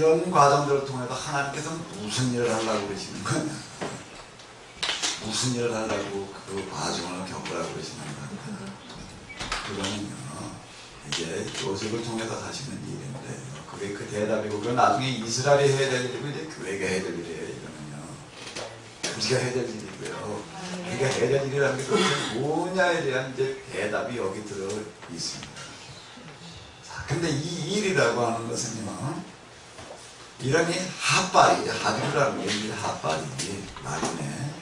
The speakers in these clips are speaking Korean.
이런 과정들을 통해서 하나님께서 무슨 일을 하려고 그러시는 거냐, 무슨 일을 하려고 그 과정을 겪으라고 그러시는 거냐. 그거는요 이제 요셉을 통해서 하시는 일인데 그게 그 대답이고, 그건 나중에 이스라엘이 해야 될 일이고 이제 교회가 해야 될 일이에요. 이거는요 우리가 해야 될 일이고요. 우리가 해야 될 일이라는 게 도대체 뭐냐에 대한 이제 대답이 여기 들어 있습니다. 자, 근데 이 일이라고 하는 것은요, 이런 이 핫발이, 하비라는 게 핫발이 말이네,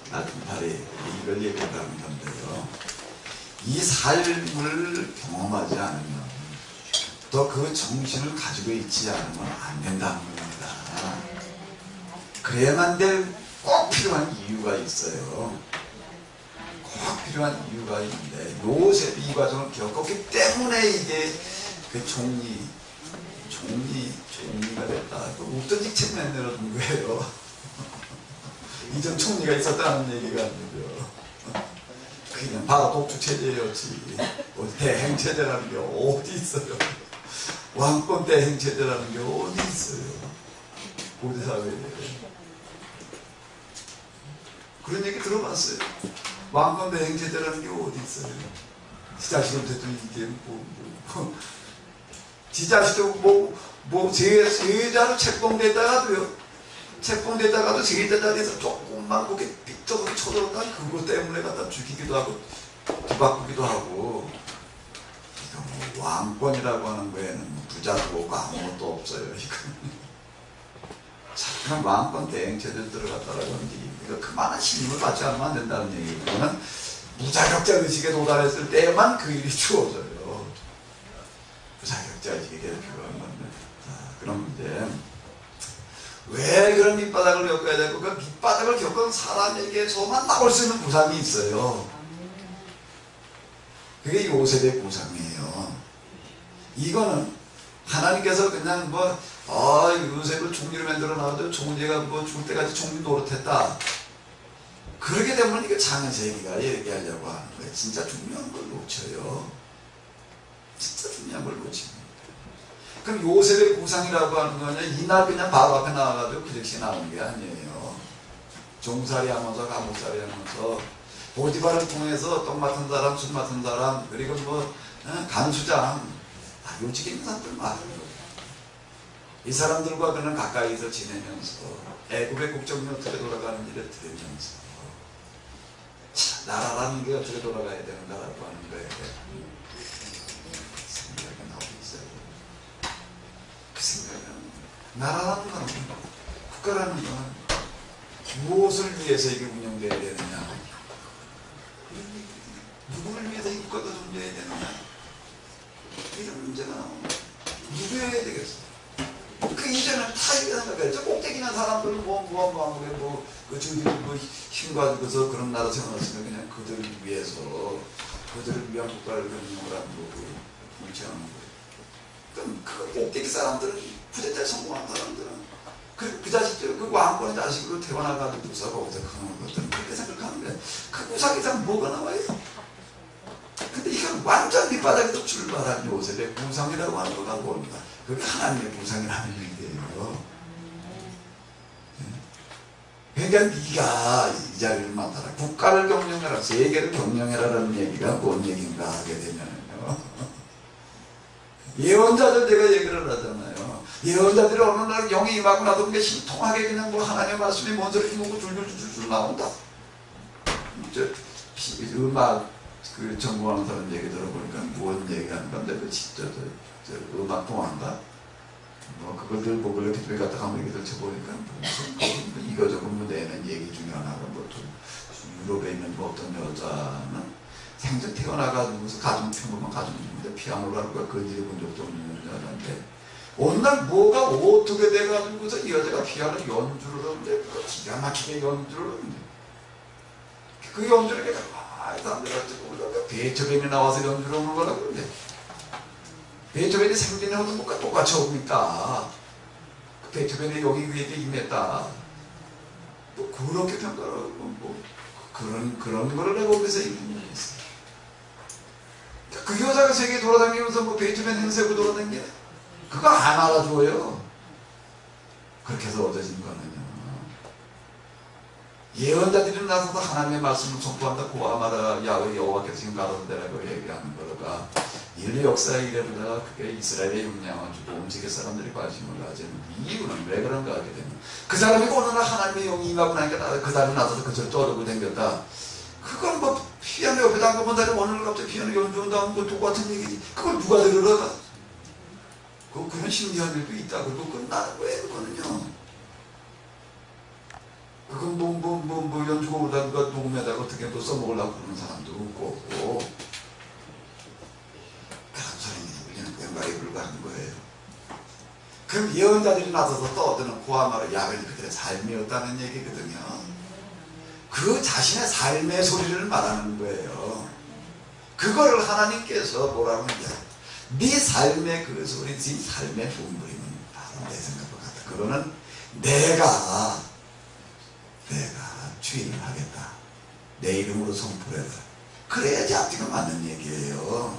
나중팔이 이걸 얘기하는 건데요. 이 삶을 경험하지 않으면, 또 그 정신을 가지고 있지 않으면 안 된다는 겁니다. 그래야만 될 꼭 필요한 이유가 있어요. 꼭 필요한 이유가 있는데, 요셉이 이 과정을 겪었기 때문에 이게 그 총리가 됐다. 목전직 측면으로 둔 거예요. 이전 총리가 있었다는 얘기가 아니고요. 그냥 바로 독주 체제였지. 대행 체제라는 게 어디 있어요? 왕권 대행 체제라는 게 어디 있어요? 우리 사회에. 그런 얘기 들어봤어요. 왕권 대행 체제라는 게 어디 있어요? 지 자식은 대통령 이게 지 자식도 세자로 책봉됐다가도 세자 자리에서 조금만 고개 삐쩍 쳐들었다 그것 때문에 갖다 죽이기도 하고 뒤바꾸기도 하고. 이거 왕권이라고 하는 거에는 부자도 없고 아무것도 없어요. 자, 그럼 왕권 대행체제로 들어갔다라고 하는데 이거 그만한 신임을 받지 않으면 안 된다는 얘기예요. 그거는 무자격자 의식에 도달했을 때만 그 일이 주어져요. 무자격자 의식에 필요한 건데. 자, 그럼 이제 왜 그런 밑바닥을 겪어야 되고, 그 밑바닥을 겪은 사람에게서만 나올 수 있는 보상이 있어요. 그게 요셉의 보상이에요. 이거는 하나님께서 그냥 요셉을 총리로 만들어 놔도 총리가 죽을 때까지 총리 노릇했다. 그러게 되면 이게 장세기가 얘기하려고 하는 거예요. 진짜 중요한 걸 놓쳐요. 진짜 중요한 걸 놓칩니다. 그럼 요셉의 보상이라고 하는 거는 이날 그냥 바로 앞에 나와가지고 그 즉시 나오는 게 아니에요. 종살이 하면서 감옥살이 하면서 보디발을 통해서 떡 맡은 사람, 술 맡은 사람, 그리고 간수장, 요직에 있는 사람들 많아요. 이 사람들과 그는 가까이서 지내면서 애굽의 국정이 어떻게 돌아가는지를 들으면서 나라라는 게 어떻게 돌아가야 되는가라고 하는 거에 생각이 나오고 있어요. 그 생각은 나라라는 건, 국가라는 건 무엇을 위해서 이게 운영되어야 되느냐, 누구를 위해서 이 국가가 존재해야 되느냐, 이런 문제가 나옵니다. 누구여야 되겠어? 그 이전에는 다 이렇게 생각해요. 꼭대기나 사람들은 힘 가지고서 그런 나라 세워놨으면 그냥 그들을 위해서, 그들을 위한 국가를 운영을 하는 거고, 정치하는 거예요. 그럼 그 꼭대기 사람들은, 부잣집에 성공한 사람들은, 그 자식들, 그 왕권의 자식으로 태어나가지고 부사가 어디서 그런 것들은 그렇게 생각하는 거예요. 그 부사 이상 뭐가 나와요? 근데 이건 완전 밑바닥에서 출발한 요셉의 부상이라고 하는 거가 뭡니까? 그게 하나님의 부상이라는 얘기예요. 그러니까 네가 이 자리를 맡아라, 국가를 경영해라, 세계를 경영해라라는 얘기가 뭔 얘기인가 하게 되면요, 예언자들 제가 얘기를 하잖아요. 예언자들이 어느 날 영이 임하고 나도 그게 신통하게 그냥 하나님의 말씀이 먼저 힘오고 줄줄줄줄 나온다. 음악 전공하는 사람 얘기 들어보니까 무슨 얘기하는 건데, 음악 동화인가? 그걸 들고 그렇게 집에 갔다 가면 얘기 들쳐보니까 무슨 이거저거 내는 얘기 중에 하나가 유럽에 있는 어떤 여자는 생전 태어나가지고서 평범한 가정주부인데 피아노를 하고 건드려 본 적도 없는 여자인데 어느 날 뭐가 어떻게 돼가지고서 이 여자가 피아노 연주를 하는데 기가 막히게 연주를 하는데 그 연주를 내가 사람들한테 베토벤이 나와서 연주를 하는 거라고 그러는데 베토벤이 생전하고도 뭔가 똑같이 옵니까? 베토벤이 여기 위에 임했다. 그렇게 평가를 하고 그런 거를 내가 거기서 읽는 게 있어요. 그 여자가 세계 돌아다니면서 베토벤 행세고 돌아다니게 그거 안 알아줘요. 그렇게 해서 얻어진 거는요, 예언자들이 나서서 하나님의 말씀을 선포한다. 고아마라 야훼 여호와께서 지금 가로되라고 얘기하는 거가 인류 역사에 이르다가 그게 이스라엘의 용량을 주고 음식의 사람들이 관심을 가지는 이유는 왜 그런가 하게 되면 그 사람이 어느 날 하나님의 영이 임하고 나니까 그 사람이 나서서 그처럼 떠들고 댕겼다. 그건 뭐 피아노 옆에 담가본 사람이 어느 날 갑자기 피아노 연주한다면 뭐 똑같은 얘기지. 그걸 누가 들으러? 그런 신기한 일도 있다. 그리고 끝나는 거예요. 그거는요. 그건 뭐 연주곡 오다가 녹음에다가 어떻게 또 써먹으려고 그러는 사람도 없고 그런 소리는 그냥 바이블과 하는 거예요. 그럼 예언자들이 나서서 떠드는 고아마라 야훼는 그들의 삶이었다는 얘기거든요. 그 자신의 삶의 소리를 말하는 거예요. 그걸 하나님께서 뭐라고 하냐, 네 삶의 그 소리, 네 삶의 분부림은 바로 내 생각과 같다. 그거는 내가 주인을 하겠다. 내 이름으로 선포를 해라. 그래야지 앞뒤가 맞는 얘기예요.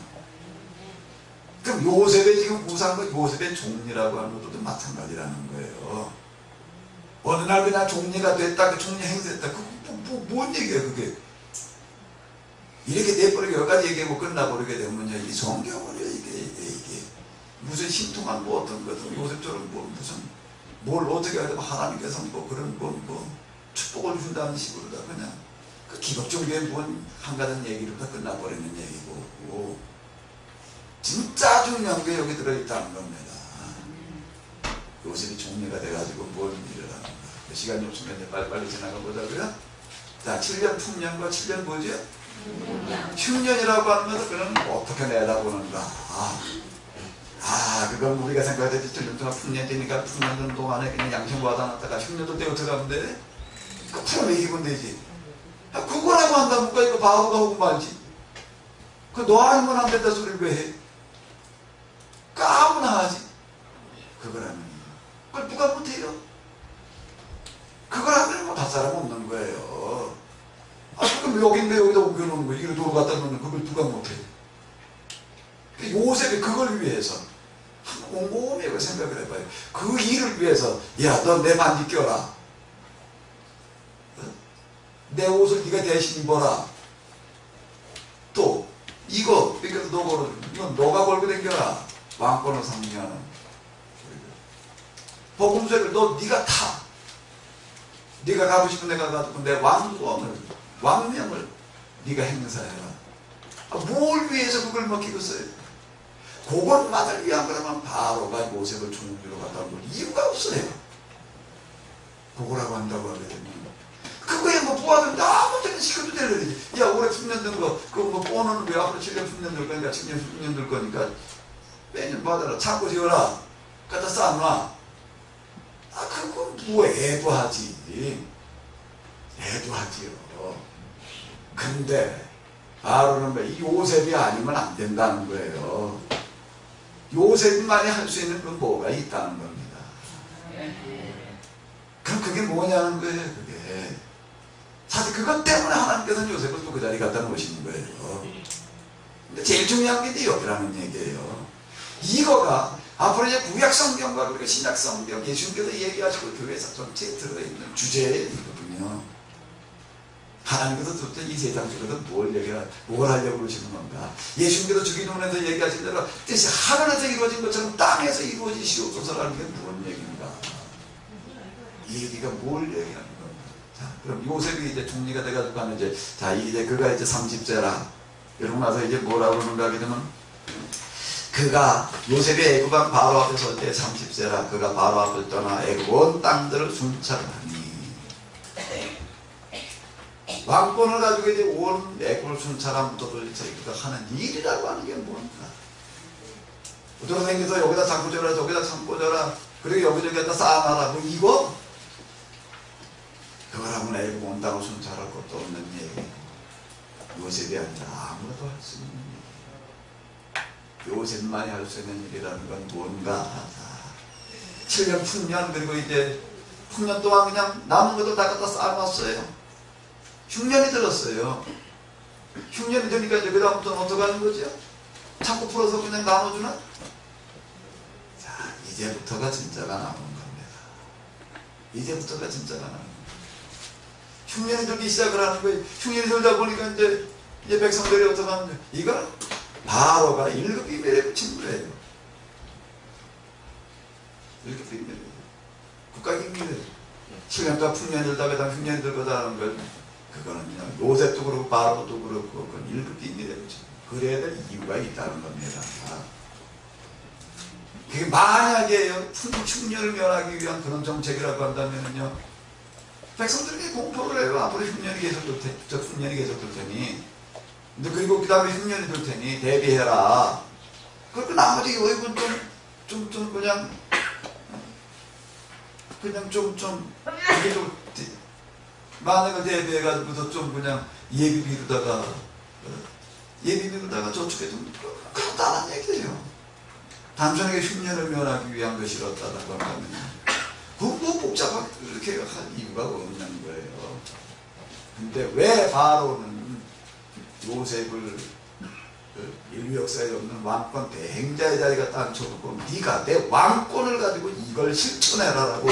그럼 요셉의 지금 구상과 요셉의 종리라고 하는 것도 마찬가지라는 거예요. 어느 날 그냥 종리가 됐다, 그 종리 행세했다. 뭔 얘기예요, 그게? 이렇게 내버리고 여기까지 얘기하고 끝나버리게 되면요, 이 성경을요, 이게 무슨 신통한 뭐 어떤 것은 요셉처럼 뭘 어떻게 해야 되면 하나님께서 뭐 그런 축복을 준다는 식으로 다 그냥 그 기독종교에 뭔 한가닥 얘기로 다 끝나버리는 얘기고, 진짜 중요한 게 여기 들어있다는 겁니다. 요셉이 종리가 돼가지고 뭔 일을 하는가. 시간이 없으면 이제 빨리빨리 지나가 보자고요. 자, 7년 풍년과 7년 뭐죠? 흉년이라고 하는 것은 그는 어떻게 내다보는가. 그건 우리가 생각할 때 7년 동안 풍년 되니까 풍년 동안에 그냥 양심과 받아놨다가 흉년도 때 어떻게 하면 돼? 그 풀어 매기면 되지. 그거라고 한다니까 이거 바보가 하고 말지. 너 아니면 안 된다 소리를 왜 해? 아무나 하지. 그거라면 그걸 누가 못해요? 그걸 하면 뭐 다 사람 없는 거예요. 그럼 여긴데 여기다 옮겨놓는 거예요. 이거 누가 갖다 놓는 그걸 누가 못해? 요셉이 그걸 위해서 곰곰이 생각을 해봐요. 그 일을 위해서, 야, 너 내 반지 껴라. 내 옷을 네가 대신 입어라. 또 이거 이건 너가 걸고 댕겨라. 왕권을 상징하는 복음서를 네가 타. 네가 가고 싶은 데가 가지고 내 왕명을 네가 행사해라. 뭘 위해서 그걸 먹히겠어요? 그것만을 위한 거라면 바로가 요셉을 종류로 갖다 놓을 이유가 없어요. 그거라고 한다고 하게 되면 그거에 뭐 부하면 아무데나 시켜도 되는 거지. 야, 올해 10년 된 거 그거 뭐 뽀는 왜 앞으로 7년 10년 될 거니까 7년 10년 될 거니까 매년 받아라. 창고 지어라. 갖다 쌓아놔. 그건 뭐 애도하지. 애도하지요. 근데 바로는 이 요셉이 아니면 안 된다는 거예요. 요셉만이 할 수 있는 건 뭐가 있다는 겁니다. 그럼 그게 뭐냐는 거예요. 그게 사실 그것 때문에 하나님께서는 요셉을 또 그 자리에 갖다 놓으시는 거예요. 근데 제일 중요한 게 이제 여기라는 얘기예요. 이거가 앞으로 이제 구약 성경과 그리고 신약 성경, 예수님께서 얘기하시고 교회에서 전체에 들어있는 주제이거든요. 하나님께서 도대체 이 세상 속에서 뭘 하려고 그러시는 건가? 예수님께서 주기도문에서 얘기하신 대로 뜻이 하늘에서 이루어진 것처럼 땅에서 이루어지시옵소서라는 게 무슨 얘기인가? 이 얘기가 뭘 얘기하는 건가? 자, 그럼 요셉이 이제 종리가 돼가지고 하면 이제 그가 이제 30세라. 그러고 나서 이제 뭐라고 그러는가 하게 되면 그가 요셉이 애굽 왕 바로 앞에 설 때 30세라. 그가 바로 앞을 떠나 애굽 온 땅들을 순찰하니 왕권을 가지고 이제 온 애굽을 순찰함부터 도대체 그가 하는 일이라고 하는 게 뭔가? 돌아다니면서 여기다 창고 져라, 저기다 창고 져라, 그리고 여기저기다 쌓아놔라. 뭐 이거? 그거라면 애굽 온 땅을 순찰할 것도 없는 얘기. 요셉이 아니라 아무도 할 수 있는 일. 요셉만이 할 수 있는 일이라는 건 뭔가? 7년 풍년, 그리고 이제 풍년 동안 그냥 남은 것도 다 갖다 쌓아놨어요. 흉년이 들었어요. 흉년이 되니까 이제 그 다음부터는 어떻게 하는 거죠? 창고 풀어서 그냥 나눠주나? 자, 이제부터가 진짜가 나오는 겁니다. 이제부터가 진짜가 나는 거예요. 흉년이 들기 시작을 하는 거예요. 흉년이 들다 보니까 이제 백성들이 어떻게 하면 이거는 바로가 1급 비밀에 붙인 거예요. 1급 비밀이에요. 국가기밀이에요. 7년간 풍년이 들다가 다음 흉년이 들 거다 하는 걸 그거는 그냥 요셉도 그렇고 바로도 그렇고 그건 1급 비밀에 붙인 거예요. 그래야 될 이유가 있다는 겁니다. 그게 만약에요 흉년을 면하기 위한 그런 정책이라고 한다면요 백성들에게 공포를 해요. 앞으로 흉년이 계속될 테니, 흉년이 계속될 테니, 근데 그리고 그 다음에 흉년이 될 테니 대비해라. 그리고 나머지 이건 좀 그냥 이게 좀 많은 걸 대비해가지고도 좀 그냥 예비 미루다가 저축해 좀 간단한 얘기예요. 단순하게 흉년을 면하기 위한 것이었다고 한다면 그거 복잡하게 그렇게 할 이유가 없는 거예요. 근데 왜 바로는 요셉을 인류 역사에 없는 왕권 대행자의 자리에 갖다 앉혀놓고 네가 내 왕권을 가지고 이걸 실천해라라고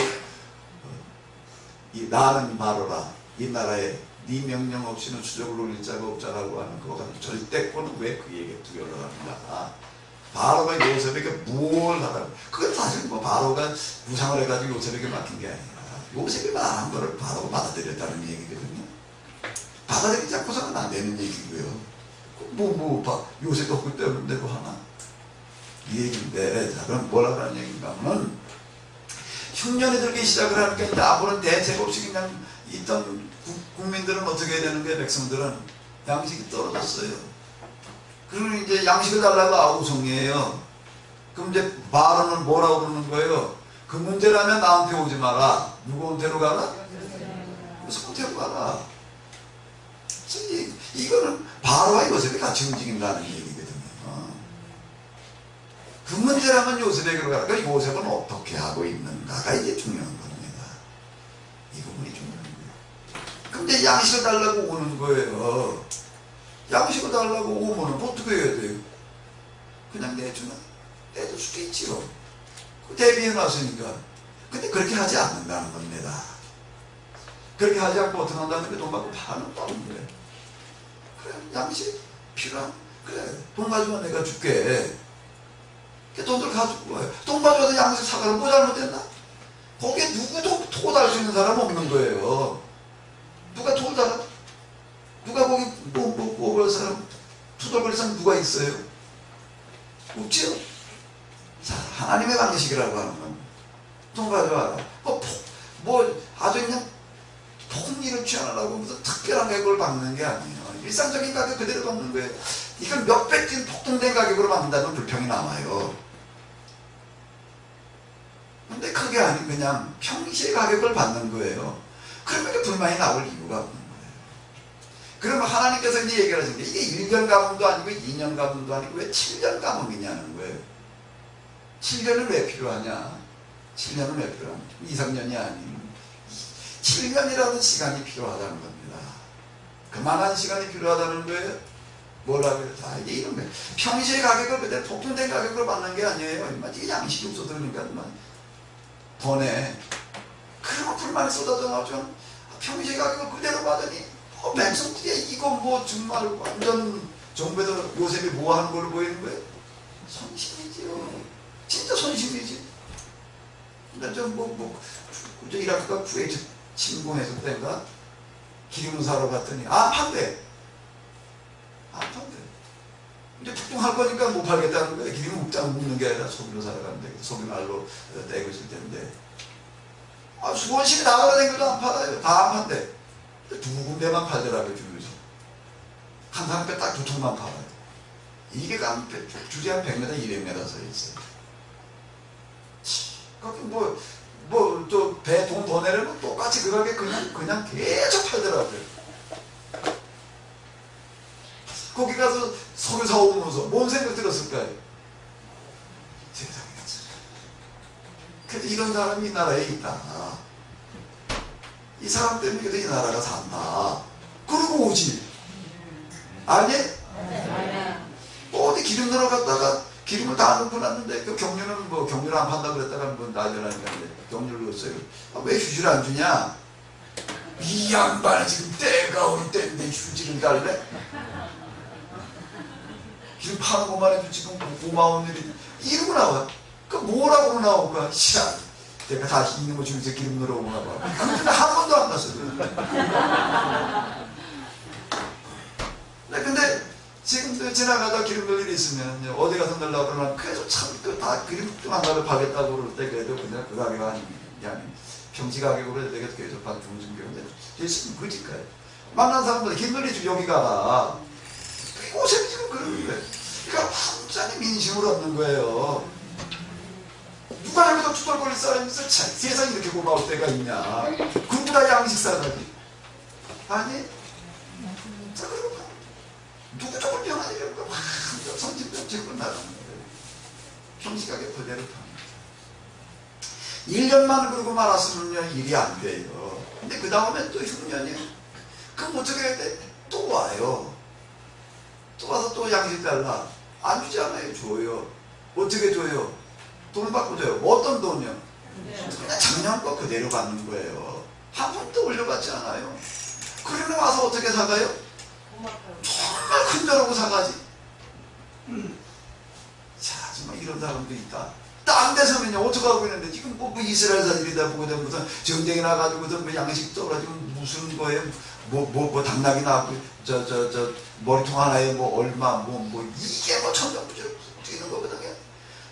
나는 바로라 이 나라에 네 명령 없이는 추적을 올릴 자가 없자라고 하는 그거 가지고 절대권은 왜 그에게 투여를 합니다. 바로가 요셉에게 뭘 하라고. 그건 사실 뭐 바로가 무상을 해가지고 요셉에게 맡긴 게 아니라 요셉이 말한 거를 바로가 받아들였다는 얘기거든요. 받아들이지 않고서는 안 되는 얘기고요. 요셉이 없기 때문에 뭐 하나 이 얘기인데, 자 그럼 뭐라고 하는 얘기인가 하면 흉년이 들기 시작을 하니까 이제 앞으로는 대책 없이 그냥 있던 국민들은 어떻게 해야 되는 거예요? 백성들은 양식이 떨어졌어요. 그리고 이제 양식을 달라고 아우성이에요. 그럼 이제 바로는 뭐라고 그러는 거예요? 그 문제라면 나한테 오지 마라. 누구한테로 가라? 요셉한테로 가라. 이거는 바로와 요셉이 같이 움직인다는 얘기거든요. 그 문제라면 요셉에게로 가라. 그러니까 요셉은 어떻게 하고 있는가가 이게 중요한 겁니다. 이 부분이 중요한 거예요. 그럼 이제 양식을 달라고 오는 거예요. 양식을 달라고 오면은 어떻게 해야 돼요? 그냥 내주나? 내줄 수도 있지요. 대비해 놨으니까. 근데 그렇게 하지 않는다는 겁니다. 그렇게 하지 않고 어떻게 한다는 게 돈 받고 파는 거 없는 거예요. 그래, 양식 필요한? 그래, 돈 가지고 내가 줄게. 돈들 가지고 와요. 돈 가져와서 양식 사가는 뭐 잘못됐나? 거기에 누구도 토 달 수 있는 사람 없는 거예요. 누가 토 달아? 누가 거기 뽑을 사람, 투덜거릴 사람 누가 있어요? 없지요? 자, 하나님의 방식이라고 하는 건 돈 가져와라. 아주 그냥 폭리를 취하느라고 무슨 특별한 가격을 받는 게 아니에요. 일상적인 가격 그대로 받는 거예요. 이걸 몇백 진 폭등된 가격으로 받는다면 불평이 남아요. 근데 그게 아닌 그냥 평시의 가격을 받는 거예요. 그러면 불만이 나올 이유가 없는 거예요. 그러면 하나님께서 이제 얘기를 하시는 게 이게 1년 가뭄도 아니고 2년 가뭄도 아니고 왜 7년 가뭄이냐는 거예요. 7년은 왜 필요하냐? 7년은 왜 필요하냐? 2, 3년이 아닌 7년이라는 시간이 필요하다는 겁니다. 그만한 시간이 필요하다는 거예요. 뭐라고 해요? 자, 이게 이런 거예요. 평시의 가격을 그대로 폭등된 가격으로 받는 게 아니에요. 이게 양식이 없어서 그러니까 더 내. 그러면 불만이 쏟아져 나오죠. 평시의 가격을 그대로 받으니 백성들이 이거 정말 완전 정부에서 요셉이 뭐 하는 걸로 보이는 거예요? 손심이지요. 진짜 손심이지. 근데 저 이라크가 쿠웨이트 침공했을 때인가 기름 사러 갔더니 판대. 이제 폭등할 거니까 못 팔겠다는 거예요. 기름은 묵장 묵는 게 아니라 소비로 사러 가는데 소비말로 떼고 있을 텐데 수건식이 나가라 댕겨도 안 팔아요. 다 안 판대. 두 군데만 팔더라고요. 주유소. 한 사람에 딱 2통만 팔아요. 이게 줄이 한 100m, 200m 서 있어요. 거기 배 돈 더 내려면 똑같이 그 가게 그냥 계속 팔더라고요. 거기 가서 석유 사오면서 뭔 생각 들었을까요? 세상에. 그래도 이런 사람이 이 나라에 있다. 이 사람 때문에 그래도 이 나라가 산다. 그러고 오지. 아니? 어디 기름 넣어 갔다가 기름을 다 넣고 났는데 그 경유는 뭐 경유를 안 판다 그랬다가 뭐 나전하니까 경유를 넣었어요. 왜 휴지를 안 주냐? 이 양반은 지금 때가 어느 때인데 휴지를 달래? 기름 파는 것만 해도 지금 고마운 일이 이러고 나와. 그 뭐라고 나올까? 싫어. 내가 다시 있는 거 중에서 기름 넣어오나 봐. 근데 한 번도 안 났어요. 근데 지금 지나가다 기름 넣을 일이 있으면 어디 가서 넣으려고 그러면 그래도 참 다 기름 좀 한 가게 파겠다고 그럴 때 그래도 그냥 그 가게가 아니야. 평지 가격으로 내가 계속 받주는 중인데 예수님 그짓까요? 만난 사람들 힘들이 좀 여기 가라. 고생이 지금 그러는 거예요. 그러니까 완전히 민심을 얻는 거예요. 누가 여기서 투덜거릴 사람이 있어? 세상이 이렇게 고마울 때가 있냐? 그리고 다 양식 사다니. 아니? 자, 그러고 누구 조금 변하니까 완전 선진병책으로 나가는 거예요. 평식하게 그대로 팝니다. 1년만 그러고 말았으면요 일이 안 돼요. 근데 그 다음에 또 흉년이에요. 그럼 어떻게 해야 돼? 또 와요. 또 와서 또 양식 달라. 안 주지 않아요. 줘요. 어떻게 줘요? 돈 받고 줘요. 어떤 돈이요? 그냥 작년 거 그대로 받는 거예요. 한 푼도 올려받지 않아요. 그러면 와서 어떻게 사가요? 정말 큰절하고 사가지. 자, 정말 이런 사람도 있다. 딴 데서는요, 어떡하고 있는데, 지금 뭐 이스라엘 사람들이다 보고 무슨 전쟁이 나가지고서 뭐 양식 떨어지고 무슨 거에 뭐 당나귀 나고, 머리통 하나에 뭐 얼마, 이게 뭐 천정부지로 뛰는 거거든요.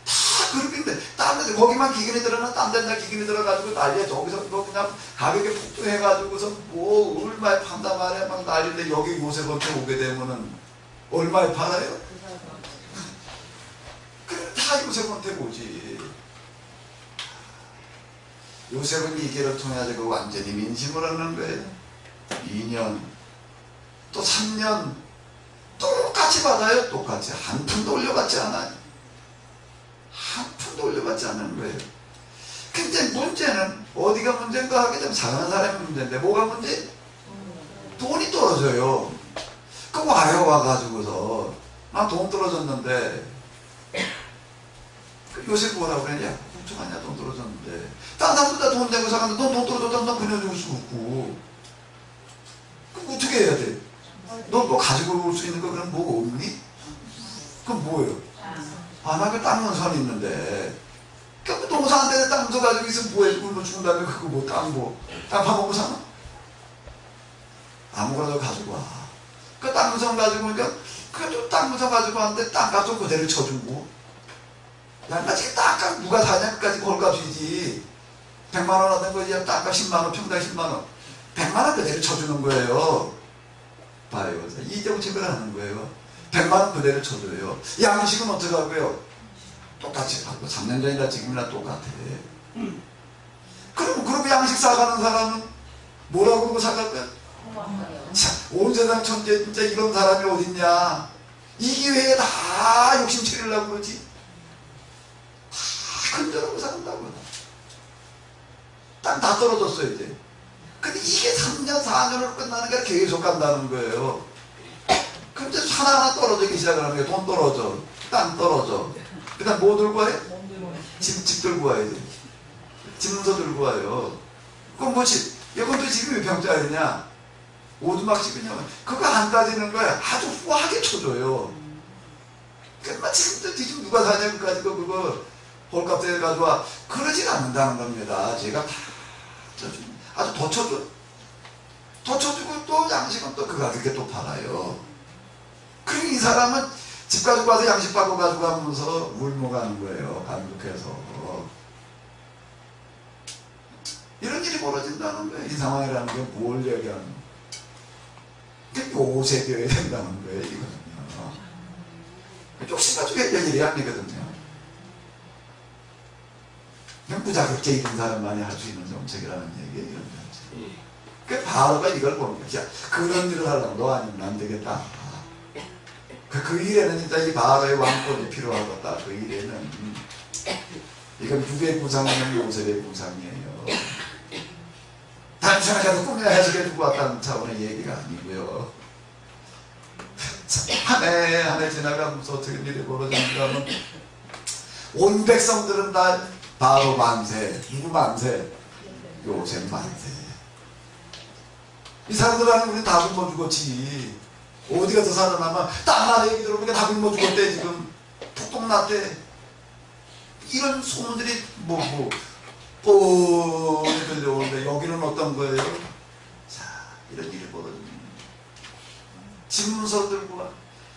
다 그렇게 있는데, 딴 데, 거기만 기근이 들어나, 딴 데나 기근이 들어가지고 난리야. 저기서 뭐 그냥 가격에 폭등해가지고서 뭐 얼마에 판다 말해 막 난리인데, 여기 요셉한테 오게 되면은 얼마에 팔아요? 그래, 다 요셉한테 보지. 요셉은 이 길을 통해가지고 완전히 민심을 얻는 거예요. 2년, 또 3년, 똑같이 받아요. 똑같이. 한 푼도 올려받지 않아요. 한 푼도 올려받지 않는 거예요. 근데 문제는, 어디가 문제인가 하게 되면 사는 사람이 문제인데, 뭐가 문제? 돈이 떨어져요. 그 와요, 와가지고서. 난 돈 떨어졌는데, 요새 뭐라고 그러냐? 걱정하냐, 돈 떨어졌는데. 딴 사람도 다 돈 내고 사가는데, 넌 돈 떨어졌다면 넌 그냥 줄 수 없고. 그럼 어떻게 해야 돼? 너 뭐 가지고 올 수 있는 거 그럼 뭐 없니? 그럼 뭐예요? 아, 나 그 땅 문서는 있는데. 그 농사 안 되는 땅 문서 가지고 있으면 뭐해? 굶어 죽은 다음에 그거 뭐 땅 파먹고 사나? 아무거나 가지고 와. 그 땅 문서 가지고 오니까, 그래도 땅 문서 가지고 왔는데 땅값도 그대로 쳐주고. 야, 나 지금 땅값 누가 사냐? 끝까지 헐값이지. 100만원 하던 거지. 땅값 10만원, 평당 10만원. 100만원 그대로 쳐주는 거예요. 봐요. 이 정책을 하는 거예요. 100만원 그대로 쳐줘요. 양식은 어떻게 하고요? 똑같이 하고. 3년 전이나 지금이나 똑같아. 그럼 양식 사가는 사람은 뭐라고 그러고 사갈 거야? 자, 온 세상 천재 진짜 이런 사람이 어딨냐? 이 기회에 다 욕심 채우려고 그러지. 다 큰절하고 산다고. 땅 다 떨어졌어 이제. 근데 이게 3년 4년으로 끝나는 게 계속 간다는 거예요. 근데 하나하나 떨어지기 시작하는 거예요. 돈 떨어져, 땅 떨어져. 그 다음 뭐 들고 와요? 집 들고 와야지. 집 문서 들고 와요. 그럼 뭐지? 이것도 집이 몇 평짜리냐? 오두막 집이냐? 그거 안 따지는 거야. 아주 후하게 쳐줘요. 그러니까 지금도 지금 누가 사냐? 그거 홀값에 가져와. 그러진 않는다는 겁니다. 제가 다 쳐줍니다. 아주 더 쳐줘. 더 쳐주고 또 양식은 또 그 가격에 또 팔아요. 그리고 이 사람은 집 가지고 와서 양식 받고 가지고 가면서 울먹하는 거예요. 감독해서. 이런 일이 벌어진다는 거예요. 이 상황이라는 게 뭘 얘기하는 거예요? 요셉이어야 된다는 거예요. 이거는요. 욕심가지고 해야 될 일이 아니거든요. 무자극게 이런 사람만이 할 수 있는 정책이라는 얘기예요. 이런 정책. 그 바로가 이걸 보는 거야. 그런 일을 하려면 너 아니면 안 되겠다. 그 일에는 진짜 이 바로의 왕권이 필요하겠다. 그 일에는. 이건 누구의 구상이면 요셉의 구상이에요. 단순하게 꿈이나 해석해 두고 왔다는 차원의 얘기가 아니고요. 한 해 한 해 지나가면서 어떻게 일이 벌어지는가 하면 온 백성들은 다 바로 만세. 누구 만세? 요셉 만세. 이 사람들 안에 우리 다 굶어 죽었지. 어디 가서 살아남아? 딴 나라 얘기 들어보니까 다 굶어 죽었대. 지금 폭동 났대. 이런 소문들이 뻔히 들려오는데 여기는 어떤 거예요? 자, 이런 일이 벌어집니다. 집문서 들고 와.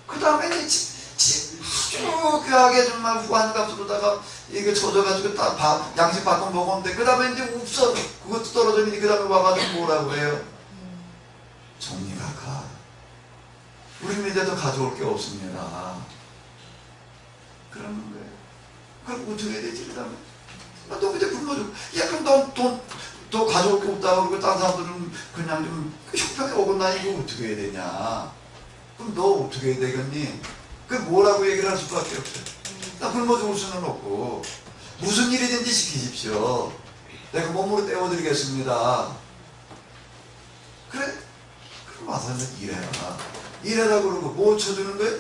그 다음에 아주 귀하게 정말 후한값으로다가 이게 쳐져가지고 딱 양식 바꿔 먹었는데 그 다음에 이제 없어. 그것도 떨어졌는데 그 다음에 와가지고 뭐라고 해요? 정리가 가. 우리는 이제 더 가져올 게 없습니다. 그러는 거예요. 그럼 어떻게 해야 되지? 그 다음에 너 그때 굶어 죽고 야 그럼 너 가져올 게 없다고 그러고 다른 사람들은 그냥 좀 형평에 어긋나. 이거 어떻게 해야 되냐? 그럼 너 어떻게 해야 되겠니? 그 뭐라고 얘기를 할 수밖에 없어요. 나 굶어 죽을 수는 없고 무슨 일이든지 시키십시오. 내가 몸으로 떼어드리겠습니다. 그래? 그럼 와서 일해라. 일해라 그러고 뭐 쳐주는 거예요?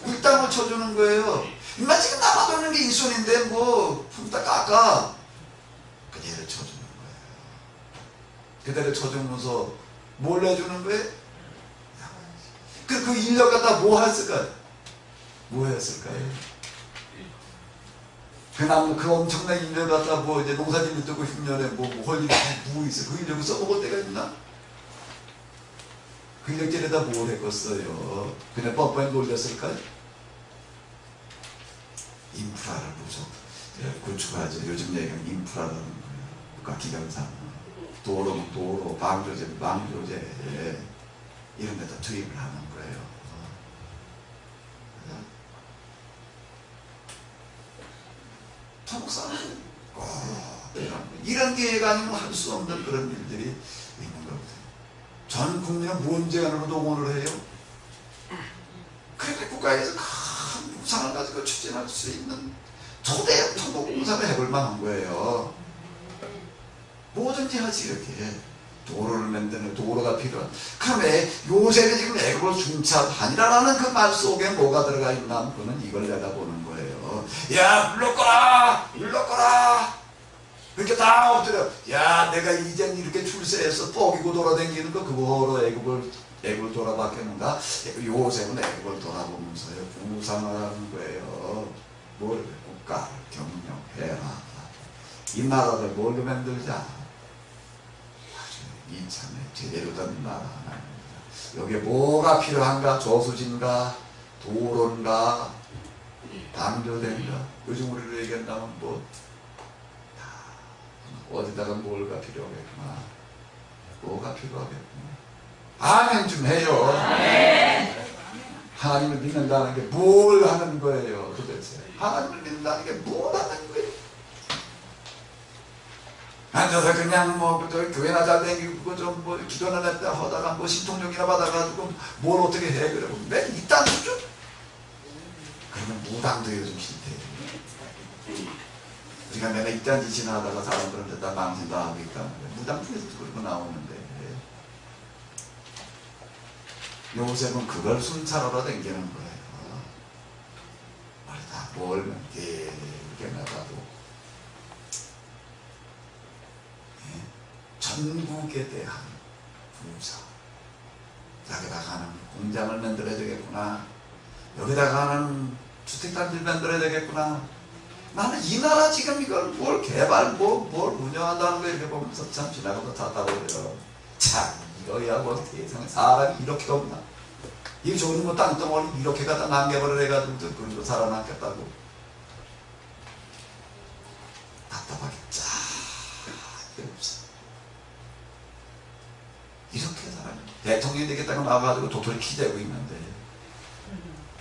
일당을 쳐주는 거예요. 인마 지금 남아도는 게 일손인데 뭐 품다 깎아. 그대로 쳐주는 거예요. 그대로 쳐주면서 뭘 내주는 거예요? 그 인력 갖다 뭐 했을까요? 뭐 했을까요? 그 엄청난 인력 갖다 뭐 이제 농사짓는 뜨고 흉년에 할 일이 뭐 있어? 그 인력을 써먹을 때가 있나? 그 인력들에다 뭘 했겠어요? 그냥 뻔뻔히 놀렸을까요? 인프라를 무속 구축하죠. 요즘 얘기는 인프라라는 거예요. 국가기관상 도로, 방조제 이런 데다 투입을 하는 거예요. 토목사는 이런 계획 아니면 할 수 없는 그런 일들이 있는 거거든요. 전 국민을 문제안으로 동원을 해요. 그러니까 국가에서 큰 우상을 가지고 추진할 수 있는 초대형 토목공사를 해볼 만한 거예요. 뭐든지 하지 이렇게. 도로를 만드는 도로가 필요한. 그러면 요셉이 지금 애굽을 중차하니라라는 그 말 속에 뭐가 들어가 있나? 그거는 이걸 내다보는 거예요. 야 물러거라 이렇게 다 엎드려. 야 내가 이젠 이렇게 출세해서 뻐기고 돌아다니는 거 그거로 애굽을 돌아봤겠는가? 요셉은 애굽을 돌아보면서요 구상하는 거예요. 뭘 국가를 경영해라. 이 나라를 뭘로 만들자? 이참에 제대로 된 나라 하나입니다. 여기에 뭐가 필요한가? 저수지인가? 도로인가? 방조대인가? 요즘 우리로 얘기한다면 어디다가 뭐가 필요하겠구나. 뭐가 필요하겠구나. 아멘 좀 해요. 하나님을 믿는다는 게 뭘 하는 거예요 도대체? 하나님을 믿는다는 게 뭘 하는 거예요? 앉아서 그냥 교회나 잘 다니고 좀 기도나 했다 하다가 신통력이나 받아가지고 뭘 어떻게 해 그러고 맨 이딴 수준? 그러면 무당도 요즘 싫대. 그러니까 내가 이딴 짓이나 하다가 사람들한테 다 망신다 하고 있다는 거야. 무당 중에서도 그런 거 나오는데 요셉은 그걸 순찰하러 다니는 거예요. 말이다 뭘 이렇게 나가도 전국에 대한 부자. 여기다가 하는 공장을 만들어야 되겠구나. 여기다가 하는 주택단지를 만들어야 되겠구나. 나는 이 나라 지금 이걸 뭘 개발 뭘 운영한다는 거 이렇게 보면서 참 지나가면서 다 그래요. 참 이거야 뭐 세상에 사람이 이렇게 없나. 이 좋은 거 땅덩어리 이렇게 갖다 남겨버려 해가지고 그런 살아남겠다고. 답답하게 쫙 없어. 이렇게 사람이 대통령이 되겠다고 나와가지고 도토리 키재고 있는데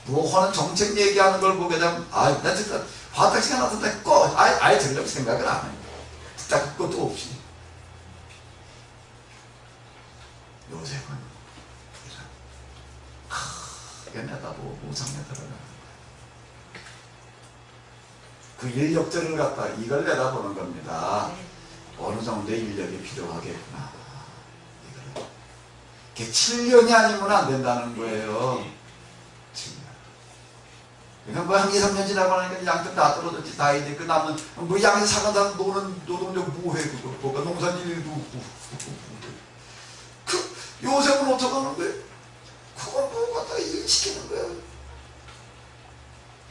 뭐 하는 정책 얘기하는 걸 보게 되면 나 진짜 화딱지가 나서 아예 들으려고 생각을 안 해요. 듣다 그것도 없이. 요셉은 크게 내다보고 우상에 들어가는 거예요. 그 인력들을 갖다 이걸 내다보는 겁니다. 어느 정도의 인력이 필요하겠구나. 이게 7년이 아니면 안 된다는 거예요. 7년. 그러니까 뭐 한 2, 3년 지나고 나니까 양쪽 다 떨어졌지. 다 이제 그 남은 뭐 양이 사는 사람 노는 노동력 뭐해 그거. 뭐가 농사일도 없고. 그 요셉은 어떻게 하는 거예요? 그걸 뭐 갖다가 일 시키는 거예요.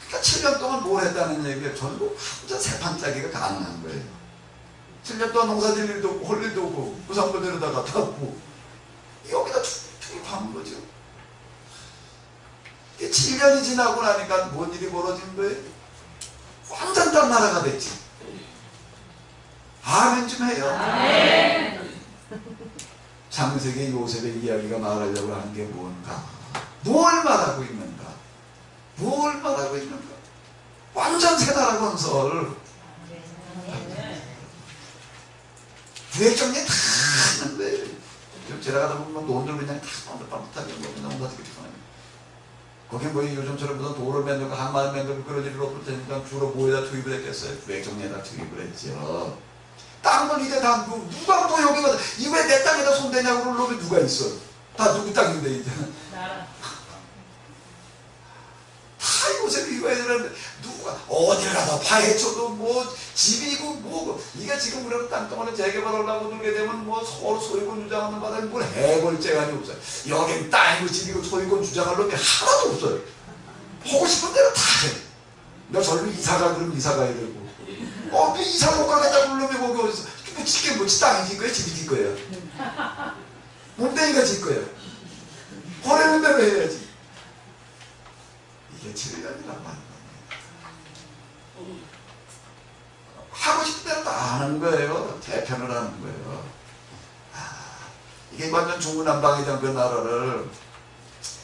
그러니까 7년 동안 뭘 했다는 얘기예요. 전부 완전 세판짜기가 가능한 거예요. 7년 동안 농사질 일도 없고 할 일도 없고 부산물 데려다가 타고 여기다 투입하는 거죠. 7년이 지나고 나니까 뭔 일이 벌어진 거예요? 완전 딴 나라가 됐지. 아멘 좀 해요. 아멘. 창세기 요셉의 이야기가 말하려고 하는 게 뭔가? 뭘 말하고 있는가? 뭘 말하고 있는가? 완전 새 나라 건설. 구획정리 다 하는 거예요. 지나가다 보면 논들 그냥 다 반듯반듯하게 너무 어떻게 편해요. 거기 뭐 요즘처럼 무슨 도를 만들고 항만을 만들고 그런 일을 없을 테니까 주로 뭐에다 투입을 했겠어요? 구획정리에다 투입을 했죠. 땅을 이제 다 누가 또 여기 와서 이왜 내 땅에다 손대냐고 그럴 놈이 누가 있어? 다 누구 땅인데 이제. 다 요새 이거 애들한테 누가 어딜 가서 파헤쳐도 뭐 집이고 뭐고 이게 지금 우리가 땅덩어리 재개발하려고 들게 되면 뭐 서로 소유권 주장하는 바닥에 뭘 해볼 재간이 없어요. 여긴 땅이고 집이고 소유권 주장할 놈이 하나도 없어요. 하고 싶은 대로 다 해. 너 절로 이사가 그러면 이사 가야 되고 너 이사 못 가겠다고 놈이 거기 어디서 뭐 지게 뭐 땅이 질 거야 집이 질 거야. 몸땡이가 질 거야. 거래는 대로 해야지. 이게 7년이라고 하는 겁니다. 하고 싶은 대로 다 하는 거예요. 대편을 하는 거예요. 이게 완전 중구난방이던 그 나라를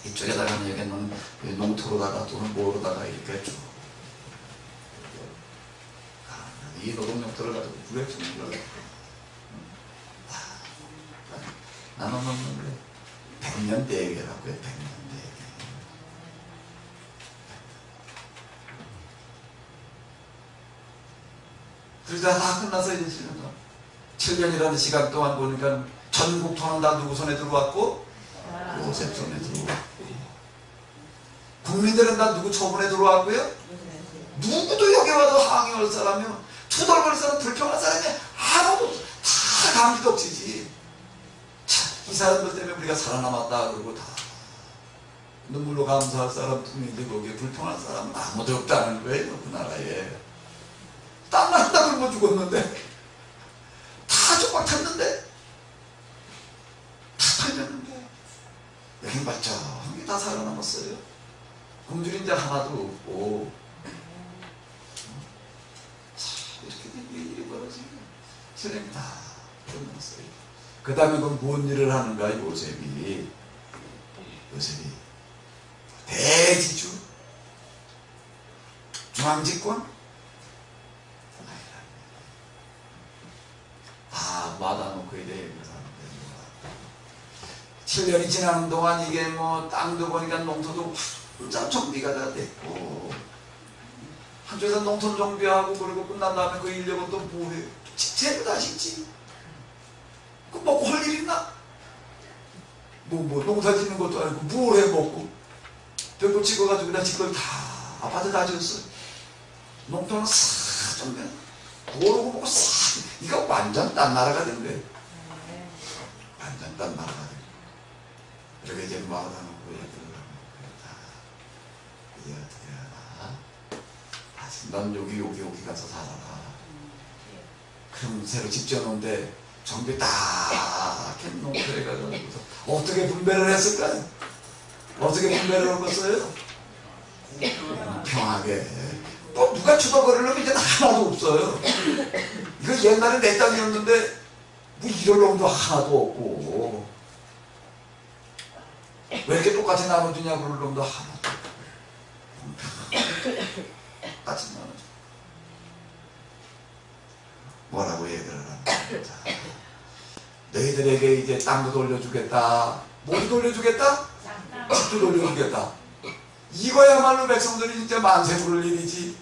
이쪽에다가 여기는 농토로다가 또는 뭐로다가 이렇게 쭉 이 노동력들을 가지고 구획정리를 나는 100년 대계라고 해요. 100년 대계. 그러자 다 끝나서 이제 7년이라는 시간 동안 보니까 전국 토는 다 누구 손에 들어왔고? 요셉 손에 들어왔고. 국민들은 다 누구 처분에 들어왔고요? 누구도 여기 와도 항의할 사람이요. 투덜거릴 사람, 불평할 사람이 아무도 다 감기덕지지. 이 사람들 때문에 우리가 살아남았다 그러고 다 눈물로 감사할 사람 뿐인데 거기에 불평할 사람은 아무도 없다는 거예요. 그 나라에. 땀 난다 굶어 죽었는데 다 족박 탔는데 다 털렸는데 여긴 멀쩡하게 다 살아남았어요. 굶주린 자 하나도 없고 이렇게 된 일이 벌어지고 세상이 다 끝났어요. 그 다음에 그럼 뭔 일을 하는가 요셉이 대지주 중앙집권 다 받아놓고 이래 얘기를 하는데 7년이 지나는 동안 이게 뭐 땅도 보니까 농토도 완전 정비가 다 됐고 한쪽에서 농촌 정비하고 그리고 끝난 다음에 그 인력은 또 뭐해? 재료 다 심지. 그 먹고 할 일 있나? 뭐 농사 짓는 것도 아니고 뭘 해 먹고 벽돌 찍어가지고 그냥 집걸 다 아파트 다 지었어. 농촌은 싹 정비 모르고 먹고 싹 이거 완전 딴 나라가 된 거예요. 완전 딴 나라가 된 거예요. 이렇게 이제 막아놓고 얘기를 이게 어떻게 하나? 넌 여기 가서 살아라. 그럼 새로 집 지어놓은데 정비 딱 해놓고 해가지고 어떻게 분배를 했을까요? 어떻게 분배를 했겠어요? 평하게. 뭐 누가 추덕거리려면 이제 하나도 없어요. 이거 옛날에 내 땅이었는데 뭐 이럴 놈도 하나도 없고 왜 이렇게 똑같이 나눠주냐 그럴 놈도 하나도 없고 똑같이 나눠줘. 뭐라고 얘기를 합니다. 너희들에게 이제 땅도 돌려주겠다. 뭐도 돌려주겠다? 집도 돌려주겠다. 이거야말로 백성들이 진짜 만세 부를 일이지.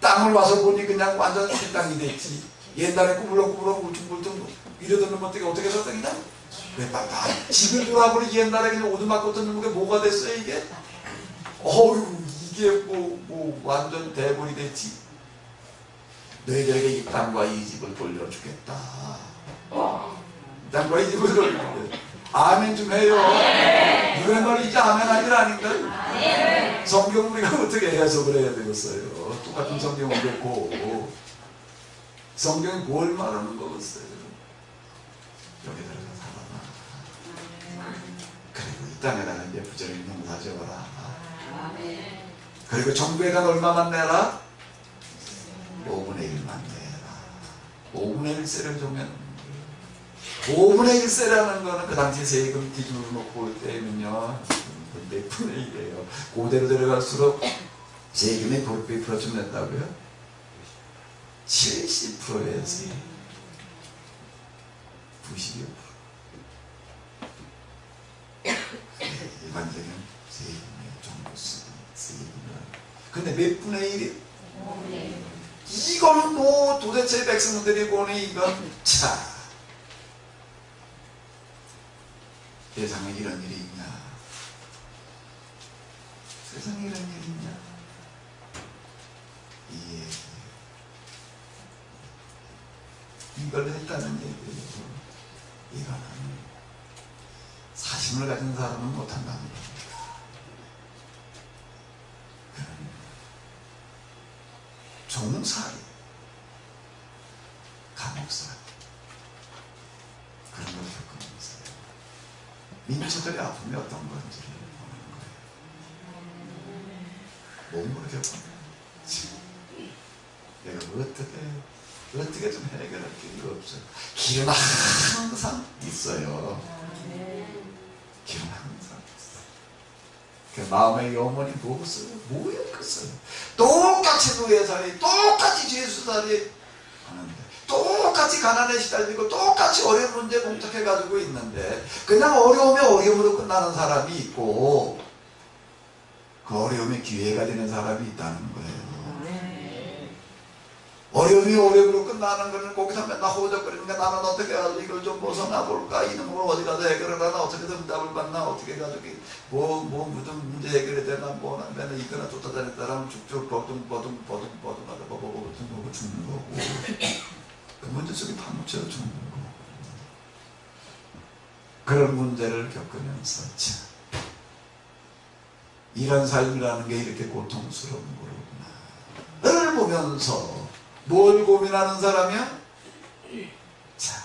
땅을 와서 보니 그냥 완전 새 땅이 됐지. 옛날에 꾸물럭꾸물럭 울퉁불퉁 이러던 놈 어떻게 저 땅이냐? 왜 집을 돌아보니 옛날에 그냥 오두막 같은 놈이 뭐가 됐어요 이게? 어휴 이게 뭐 완전 대본이 됐지. 너희들에게 이 땅과 이 집을 돌려주겠다. 이 땅과 이 집을 돌려주겠다. 아멘 좀 해요. 이거는 말이지 아멘 할 일 아닌가? 성경 우리가 어떻게 해석을 해야 되겠어요? 똑같은 성경을 놓고 성경이 뭘 말하는 거겠어요? 여기 들어가 살아라. 그리고 이 땅에다가 이제 부지런히 농사 지어라. 그리고 정부에가 얼마만 내라? 5분의 1만 내라. 5분의 1세를 주면 5분의 1세라는 거는 그 당시 세금 기준으로 놓고 볼 때는요 몇 분의 1이에요. 그대로 들어갈수록 세금이 몇 프로쯤 냈다고요? 70%에서 92%. 일반적인 세금의 정부 세금이라. 근데 몇 분의 1이? 이거는 뭐 도대체 백성들이 보니 이건 차 세상에 이런 일이 있냐? 세상에 이런 일이 있냐? 이걸 했다는 얘기예요. 이거는 사심을 가진 사람은 못한다는 겁니다. 종살이, 감옥살이 그런 걸 겪으면서 민초들의 아픔이 어떤 건지를 보는 거예요. 몸으로 겪으면 내가 어떻게 좀 해결할 길이 없어요. 길은 항상 있어요. 길은 항상 있어요. 그 마음의 영혼이 뭐였겠어요? 똑같이 노예살이, 똑같이 죄수살이 하는데, 똑같이 가난에 시달리고 똑같이 어려운 문제에 봉착해가지고 있는데 그냥 어려움에 어려움으로 끝나는 사람이 있고 그 어려움이 기회가 되는 사람이 있다는 거예요. 어려움이 어려움으로 끝나는 거는 거기서 맨날 호적거리니까 나는 어떻게 해가지고 이걸 좀 벗어나 볼까? 이놈을 어디 가서 해결을 하나? 어떻게 응답을 받나? 어떻게 해가지고 무슨 문제 해결이 되나? 뭐나 맨날 이거나 쫓아다녔다라면 쭉쭉 버둥하다 버벅버벅 죽는 거고 그 문제 속에 파묻혀 죽는 거고 그런 문제를 겪으면서 참 이런 삶이라는 게 이렇게 고통스러운 거구나 를 보면서 뭘 고민하는 사람이야? 자,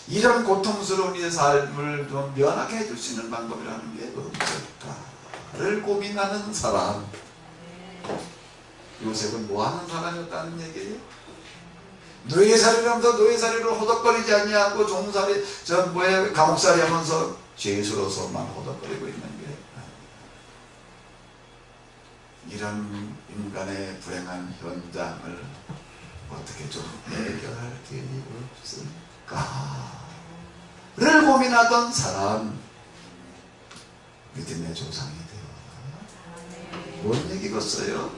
이런 고통스러운 이 삶을 좀 면하게 해줄 수 있는 방법이라는 게 없을까를 고민하는 사람. 요셉은 뭐 하는 사람이었다는 얘기예요? 노예살이라면서 노예살이로 호덕거리지 아니하고 종살이 감옥살이 하면서 죄수로서만 호덕거리고 있는 게 이런 인간의 불행한 현장을 어떻게 좀 해결할 길이 없을까를 고민하던 사람 믿음의 조상이 되어 뭔 얘기겠어요?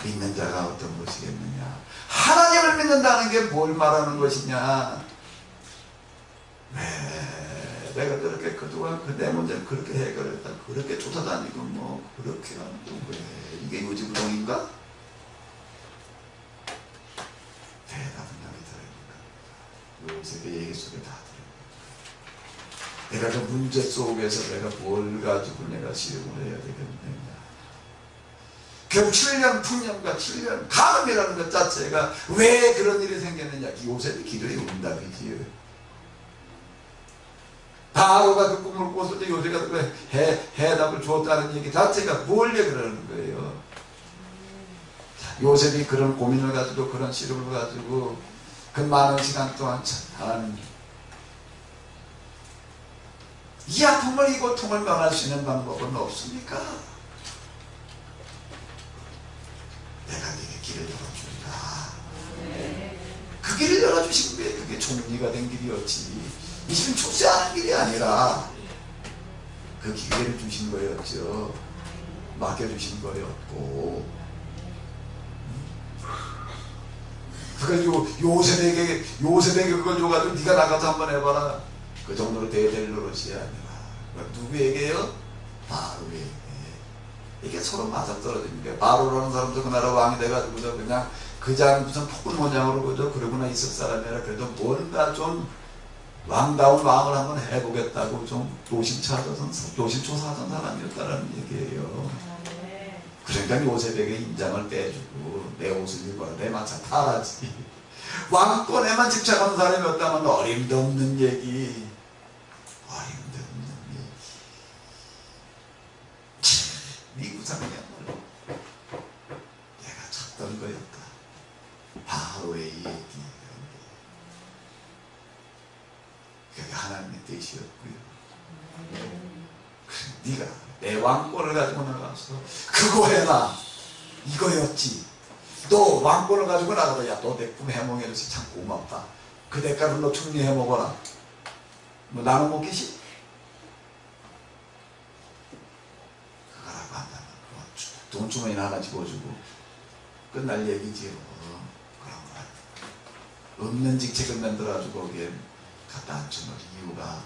믿는 자가 어떤 것이겠느냐? 하나님을 믿는다는 게 뭘 말하는 것이냐? 왜 내가 그렇게 그동안 내 문제를 그렇게 해결했다 그렇게 쫓아다니고 뭐 그렇게 하는 또 왜 이게 요지부동인가? 대답은 여기 들어있는 요셉의 얘기 속에 다 들어있는 내가 그 문제 속에서 내가 뭘 가지고 내가 시험을 해야 되겠느냐? 결국 7년 풍년과 7년 가뭄이라는 것 자체가 왜 그런 일이 생겼느냐? 요셉의 기도의 응답이지요. 바로가 그 꿈을 꿨을 때 요셉가 그 해답을 줬다는 얘기 자체가 뭘 얘기하는 거예요? 요셉이 그런 고민을 가지고 그런 시름을 가지고 그 많은 시간 동안 하나님 이 아픔을 이 고통을 면할 수 있는 방법은 없습니까? 내가 네게 길을 열어주리라. 그 길을 열어주신 게 그게 종리가 된 길이었지 이제는 출세하는 길이 아니라 그 기회를 주신 거였죠. 맡겨주신 거였고 그래가지고 요셉에게 그걸 줘가지고 네가 나가서 한번 해봐라. 그 정도로 대될 노릇이 아니라 누구에게요? 바로에게. 이게 서로 맞아떨어집니다. 바로라는 사람도 그 나라 왕이 돼가지고서 그냥 그냥 무슨 폭군 모양으로 그저 그러구나 있을 사람이라 그래도 뭔가 좀 왕다운 왕을 한번 해보겠다고 좀 노심초사하던 사람이었다라는 얘기예요. 그러니까 요셉에게 인장을 빼주고 내 옷을 입어라, 내 마차 타라지. 왕권에만 집착하는 사람이었다면 어림도 없는 얘기. 어림도 없는 얘기. 미구상이야말로 내가 찾던 거였다. 바로의 얘기. 그게 하나님의 뜻이었고요. 네가 내 왕권을 가지고 나가서 그거 해라 이거였지. 너 왕권을 가지고 나가서 야 너 내 꿈 해몽해줘서 참 고맙다. 그 대가로 너 충리해 먹어라. 뭐 나눠 먹기시? 그거라고 한다면 돈 주머니나 하나 집어주고 끝날 얘기지요. 그런 거 없는 직책을 만들어가지고 거기에 갖다 앉혀놓을 이유가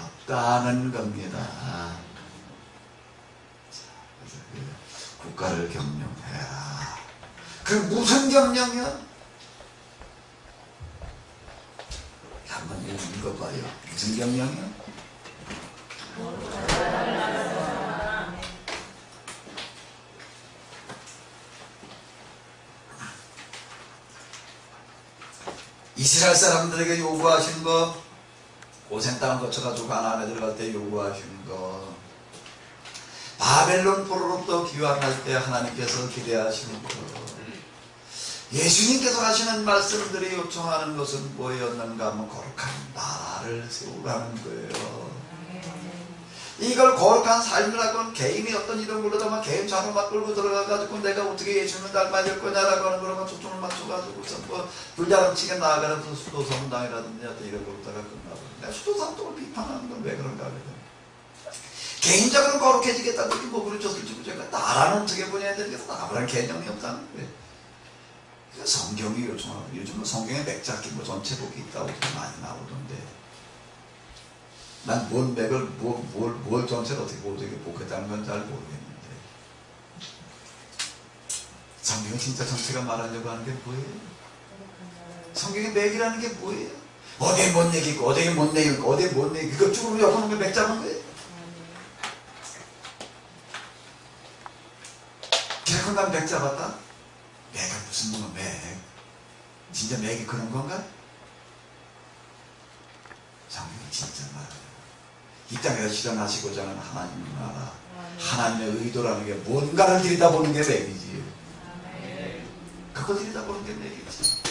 없다는 겁니다. 그래서 국가를 경영해라. 그 무슨 경영이야? 한번 읽어봐요. 무슨 경영이야? 이스라엘 사람들에게 요구하신 거, 고센 땅을 거쳐가지고 가나안에 들어갈 때 요구하신 거, 바벨론 포로로부터 귀환할 때 하나님께서 기대하시는 거, 예수님께서 하시는 말씀들이 요청하는 것은 뭐였는가 하면 거룩한 나라를 세우라는 거예요. 이걸 거룩한 삶이라고는 개인이 어떤 이런 걸로다만 개인 자료만 끌고 들어가가지고 내가 어떻게 예수님을 닮아야 될 거냐라고 하는 거로만 초점을 맞춰가지고 뭐 불자람치게 나아가면서 수도성당이라든지 어떤 이런 걸로다가 끝나고 내가 수도성당을 비판하는 건 왜 그런가 하거든. 개인적으로 거룩해지겠다든지 뭐 그러셨을지 모르겠지만 나라는 어떻게 보내야 되겠어. 아무런 개념이 없다는 거예요. 성경이 요청하고 요즘은 성경에 맥잡기 뭐 전체복이 있다고 많이 나오던데 난 뭔 맥을 뭘 전체를 어떻게 보겠다는 건 잘 모르겠는데 성경이 진짜 전체가 말하려고 하는 게 뭐예요? 성경의 맥이라는 게 뭐예요? 어디에 뭔 얘기 있고 어디에 뭔 얘기 있고 어디에 뭔 얘기 그거 쭉 엮어놓은 게 맥 잡은 거예요? 결국 난 맥 잡았다? 맥이 무슨 놈의 맥? 진짜 맥이 그런 건가? 성경이 진짜 말해요. 이 땅에서 실현하시고자 하는 하나님의 나라, 하나님의 의도라는 게 뭔가를 들여다보는 게 맥이지. 그거 들여다보는 게 맥이지.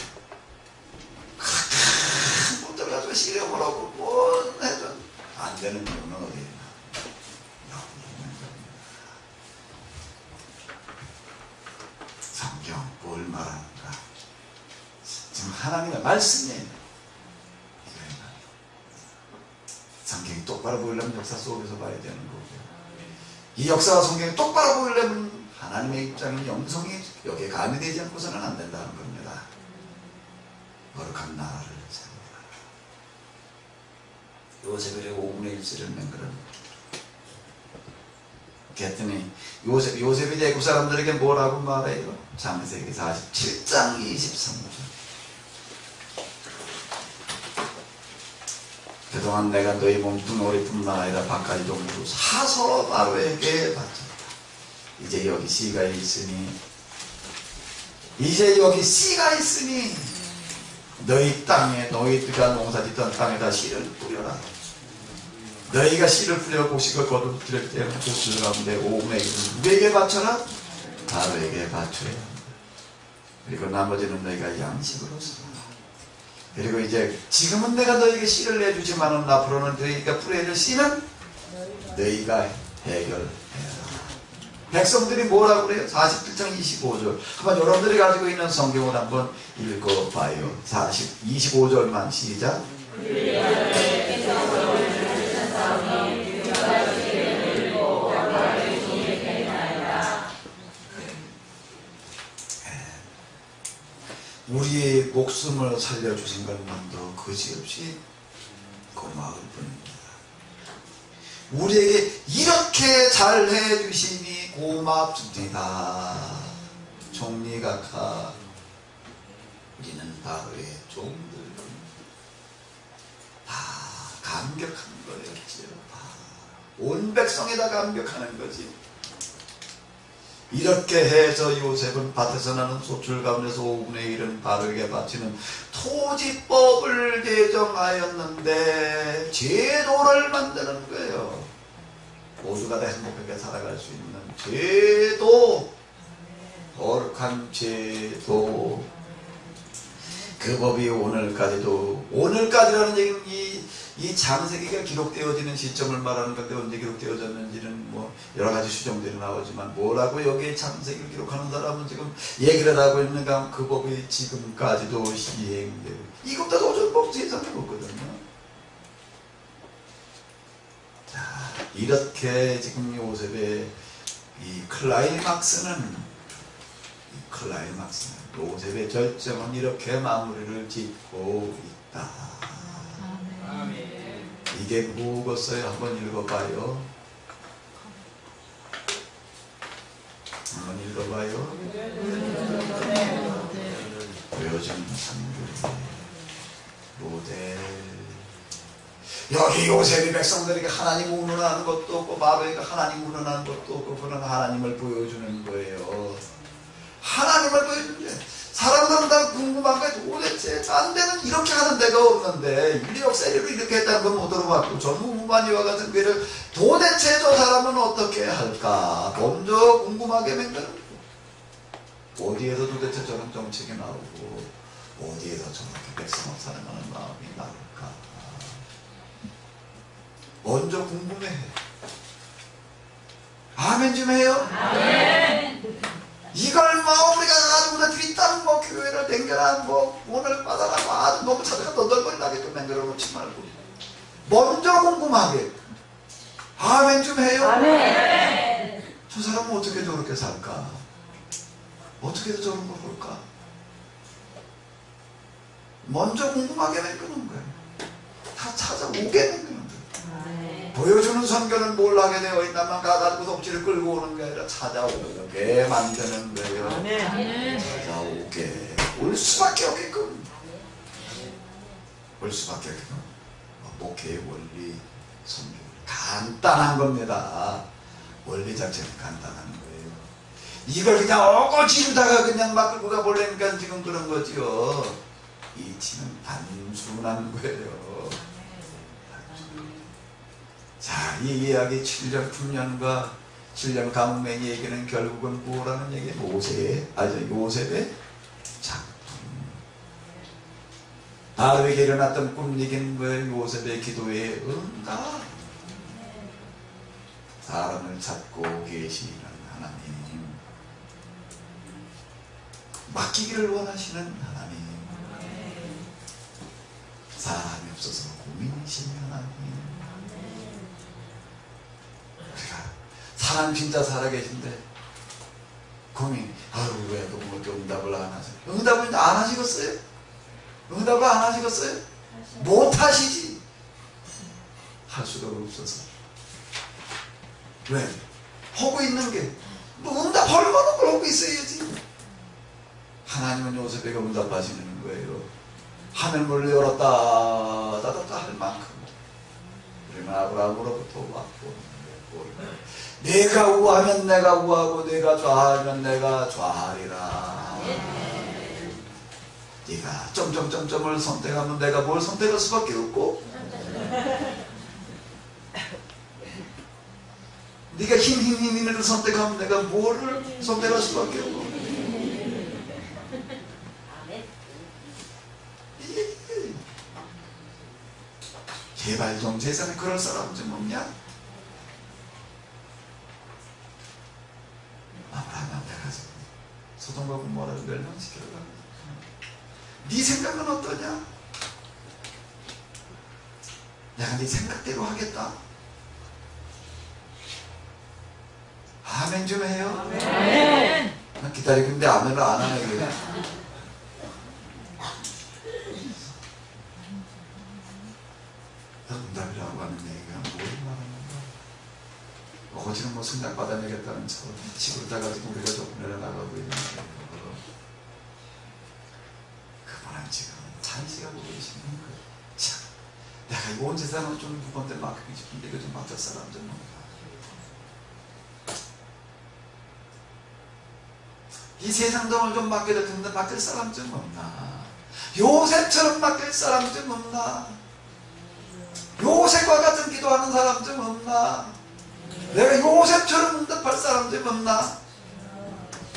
큰 문제를 가지고 실험을 하고 뭔 해도 안 되는 이유는 어디에 있나? 성경 뭘 말하는가? 지금 하나님의 말씀이에요. 성경이 똑바로 보이려면 역사 속에서 봐야 되는 거고요. 이 역사와 성경이 똑바로 보이려면 하나님의 입장인 영성이 여기에 가미되지 않고서는 안 된다는 겁니다. 거룩한 나라를 세우라. 요셉의 5분의 1씩을 맹글합니다. 그랬더니 요셉이 대구 사람들에게 뭐라고 말해요? 창세기 47장 23절. 그동안 내가 너희 몸뚱 오리뿐만 아니라 바깥이 동도 사서 바로에게 바쳤다. 이제 여기 씨가 있으니 너희 땅에 너희가 농사짓던 땅에다 씨를 뿌려라. 너희가 씨를 뿌려 곡식을 거두들 때는 곡식을 가운데 5분의 1을 누구에게 바쳐라? 바로에게 바쳐야 한다. 그리고 나머지는 너희가 양식으로 쓰라. 그리고 이제 지금은 내가 너희에게 씨를 내주지만은 앞으로는 너희가 뿌려야 될 씨는 너희가 해결해라. 백성들이 뭐라고 그래요? 47장 25절. 한번 여러분들이 가지고 있는 성경을 한번 읽어봐요. 25절만 시작. 우리의 목숨을 살려주신 것만도 그지없이 고마울 뿐입니다. 우리에게 이렇게 잘해주시니 고맙습니다. 총리각하 우리는 바로의 종들 다 감격한 거였지요. 온 백성이 다 감격하는 거지. 이렇게 해서 요셉은 밭에서 나는 소출 가운데서 5분의 1은 바로에게 바치는 토지법을 제정하였는데 제도를 만드는 거예요. 모두가 다 행복하게 살아갈 수 있는 제도, 거룩한 제도. 그 법이 오늘까지라는 얘기는 이 창세기가 기록되어지는 시점을 말하는 건데 언제 기록되어졌는지는 뭐 여러 가지 수정들이 나오지만 뭐라고 여기에 창세기를 기록하는 사람은 지금 얘기를 하고 있는가. 그 법이 지금까지도 시행되고 이것도 도전법 세상에 없거든요. 자, 이렇게 지금 요셉의 이 클라이막스는 요셉의 절정은 이렇게 마무리를 짓고 있다. 이게 뭐겠어요? 한번 읽어봐요. 보여주는 산들 모델. 여기 요셉이 백성들에게 하나님 운운하는 것도 없고 바로에게 하나님 운운하는 것도 없고 그런 하나님을 보여주는 거예요. 하나님을 보여주는데 사람들은 다 궁금한 거야. 도대체 딴 데는 이렇게 하는 데가 없는데 인류 역사로 이렇게 했다는 건 못 들어봤고 전무후무니와 같은 괴를 도대체 저 사람은 어떻게 할까 먼저 궁금하게 만드는 거예요. 어디에서 도대체 저런 정책이 나오고 어디에서 저렇게 백성을 사랑하는 마음이 나올까 먼저 궁금해해. 아멘 좀 해요. 아멘. 이걸 뭐 우리가 가지고 우리들이 있다는 뭐 교회를 댕겨라 뭐 오늘 받아라고 아주 너무 찾아가 너덜거리나게끔 만들어 놓지 말고 먼저 궁금하게 아멘 좀 해요. 아멘. 저 사람은 어떻게 저렇게 살까? 어떻게 해서 저런 걸 볼까? 먼저 궁금하게 만드는 거예요. 다 찾아오게 만드는 거예요. 보여주는 선교는 뭘 하게 되어 있나만 가가지고 덕지를 끌고 오는 게 아니라 찾아오게 만드는 거예요. 찾아오게 올 수밖에 없게끔 목회의 원리 선교 간단한 겁니다. 원리 자체는 간단한 거예요. 이걸 그냥 어거지르다가 그냥 막 끌고 가보려니까 지금 그런 거지요. 이치는 단순한 거예요. 자, 이 이야기 7년 풍년과 7년 가뭄의 얘기는 결국은 뭐라는 얘기예요? 요셉의 작품. 바로에게 일어났던 꿈 얘기는 뭐예요? 요셉의 기도에 응답. 사람을 찾고 계시는 하나님, 맡기기를 원하시는 하나님, 사람이 없어서 고민이신 하나님. 사람 진짜 살아계신데 고민, 아유 왜 너무 응답을 안 하세요? 응답을 안 하시겠어요? 응답을 안 하시겠어요? 못 하시지. 할 수가 없어서. 왜? 하고 있는 게 뭐 응답할 만한 걸 하고 있어야지. 하나님은 요셉에게 응답하시는 거예요. 하늘문을 열었다 닫았다 할 만큼. 우리는 아브라함으로부터 왔고 내가 우하면 내가 우하고 내가 좌하면 내가 좌하리라. 네가 점점점점을 선택하면 내가 뭘 선택할 수밖에 없고 네가 힘을 선택하면 내가 뭐를 선택할 수밖에 없고 제발 좀 세상에 그럴 사람 좀 없냐? 아브라함한테 가서 소돔과 고모라를 멸망시키려고 합니다. 네 생각은 어떠냐? 내가 네 생각대로 하겠다. 아멘 좀 해요. 아멘. 난 기다리고 있는데 아멘을 안 하네. 응답이라고 하는 얘기가 뭘 말하는 건가? 지금 뭐 성장 받아내겠다는 식으로다가 지금 우리가 조금 내려나가고 있는데 그분은 지금 찬식하고 계시는 거예요. 참, 내가 이거 온 세상을 좀 누구한테 맡기고 싶은데 이거 좀 맡을 사람 좀 없나. 이 세상 돈을 좀 맡겨야 되는데 맡길 사람 좀 없나. 요셉처럼 맡길 사람 좀 없나. 요셉과 같은 기도하는 사람 좀 없나. 내가 요셉처럼 응답할 사람 좀 없나.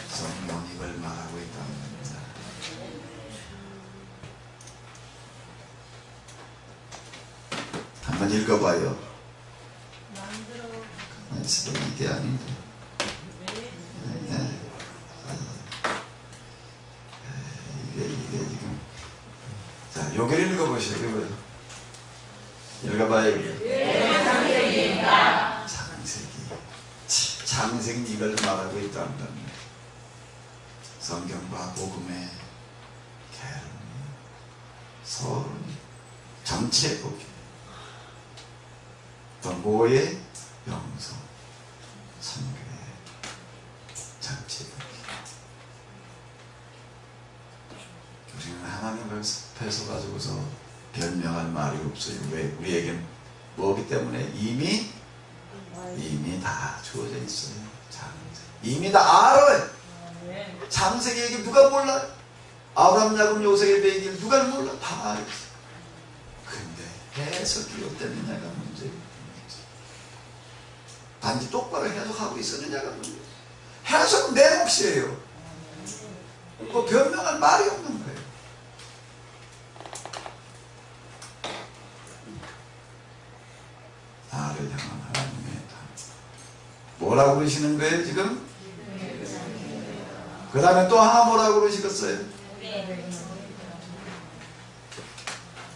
성령이 이걸 말하고 있다는 겁니다. 한번 읽어봐요. 이게 아닌데. 이게 지금. 자, 여기를 읽어보시죠. 읽어봐요. 창세기 이걸 말하고 있다는 겁니다. 성경과 복음의 계름이 서론이 전체 복음 동고의 영성 선교의 전체 복음. 우리는 하나님을 섭해서 가지고서 변명할 말이 없어요. 왜? 우리에겐 뭐기 때문에 이미 다 주어져 있어요. 이미 다 알아요. 창세기 얘기 누가 몰라요? 아브라함, 야곱, 요셉의 얘기를 누가 몰라? 다 알죠. 근데 해석이 어땠느냐가 문제예요. 단지 똑바로 해석하고 있었느냐가 문제예요. 해석은 내 몫이에요. 뭐 변명할 말이 없는 거예요. 나를 향한 하나님의 뭐라고 그러시는 거예요 지금? 그 다음에 또 하나 뭐라고 그러시겠어요?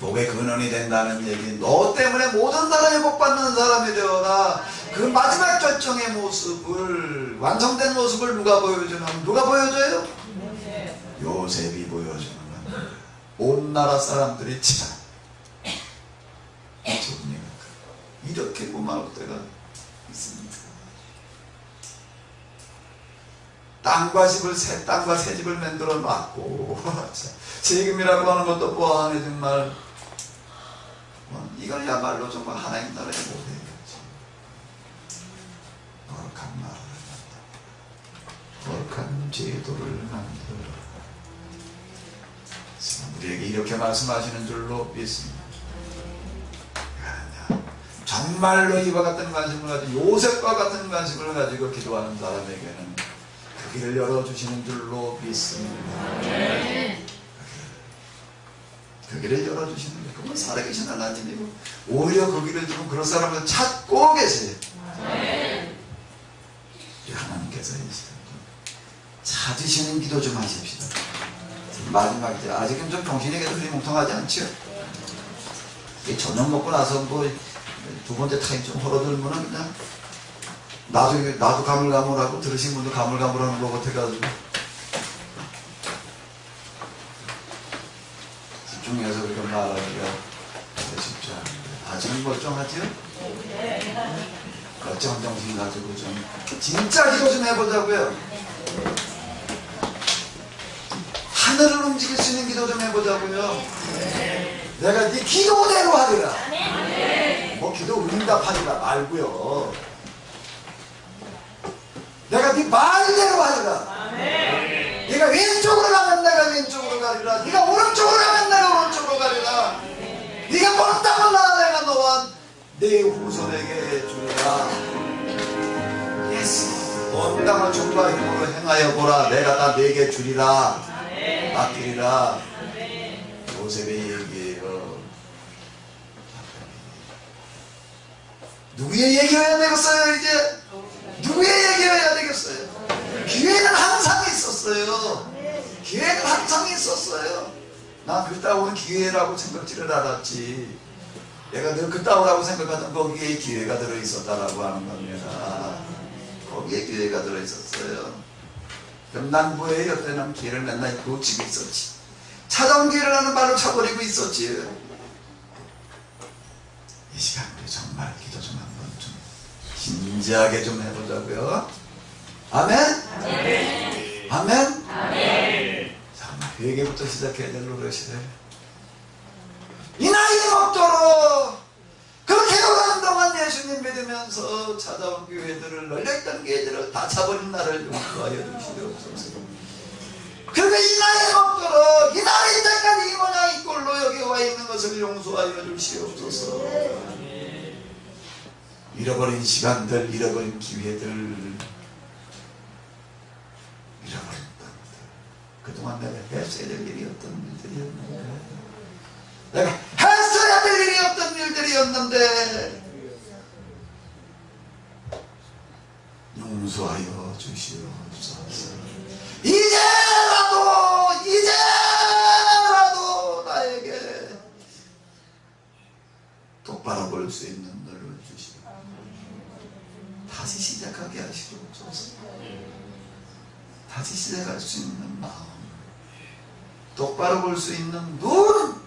복의 근원이 된다는 얘기. 너 때문에 모든 사람이 복받는 사람이 되어라. 그 마지막 결정의 모습을, 완성된 모습을 누가 보여주는? 누가 보여줘요? 요셉이 보여주는 겁니다. 온 나라 사람들이 참 이렇게 고마울 때가 있습니다. 땅과 새 집을 만들어 놨고 세금이라고 하는 것도 보아하네. 정말 이걸야말로 정말 하나님 나라의 모델이었지. 거룩한 말을 만들어, 거룩한 제도를 만들어. 우리에게 이렇게 말씀하시는 줄로 믿습니다. 정말로 이와 같은 관심을 가지고 요셉과 같은 관심을 가지고 기도하는 사람에게는 그 길을 열어주시는 줄로 믿습니다. 그 길을 열어주시는 게 그건 살아계신 하나님이고 오히려 그 길을 지금 그런 사람을 찾고 계세요. 하나님께서 찾으시는 기도 좀 하십시다. 마지막에 아직은 좀 정신에게도 흐리멍텅하지 않죠? 저녁 먹고 나서 뭐 두 번째 타임 좀 헐어들면은 그냥 나도 가물가물하고 들으신 분도 가물가물하는 것 같아가지고 집중해서 그렇게 말하기가 쉽지 않은데 아직은 멀쩡하지요? 멀쩡한 정신 가지고 좀 진짜 기도 좀 해보자고요. 하늘을 움직일 수 있는 기도 좀 해보자고요. 내가 네 기도대로 하리라. 뭐 기도 응답하리라 말고요. 내가 네 말대로 하리라. 네가 왼쪽으로 가면 내가 왼쪽으로 가리라. 네가 오른쪽으로 가면 내가 오른쪽으로 가리라. 네가 멀다면 내가 너와 내 후손에게 주리라. 예스. 온 땅을 종과 힘으로 행하여 보라. 내가 다 내게 주리라. 맡기리라. 요셉의 얘기예요. 누구의 얘기여야 되겠어요? 이제 누구의 얘기여야 되겠어요? 기회는 항상 있었어요. 기회는 항상 있었어요. 난 그따오는 기회라고 생각지를 않았지. 내가 늘 그따오라고 생각하던 거기에 기회가 들어있었다라고 하는 겁니다. 거기에 기회가 들어있었어요. 그럼 난 뭐예요? 그때는 기회를 맨날 놓치고 있었지. 찾아온 기회를 하는 말을 쳐버리고 있었지. 이 시간 우리 정말 기도 좀 한번 좀 진지하게 좀 해보자고요. 아멘? 아멘? 자, 회개부터 시작해야 될 노릇이래. 이 나이에 먹도록 그렇게 오랜 동안 예수님 믿으면서 찾아온 교회들을, 널려있던 교회들을 다 차버린 나를 용서하여 주시옵소서. 그리고 이 나이에 먹도록 이 나이 때까지 이 모양 이 꼴로 여기 와 있는 것을 용서하여 주시옵소서. 잃어버린 시간들, 잃어버린 기회들, 잃어버린 땅들, 그동안 내가 했어야 될 일이 어떤 일들이었는데, 내가 했어야 될 일이 어떤 일들이었는데 용서하여 주시옵소서. 이제라도 나에게 똑바로 볼 수 있는 눈을 주시고 다시 시작하게 하시옵소서. 다시 시작할 수 있는 마음, 똑바로 볼 수 있는 눈,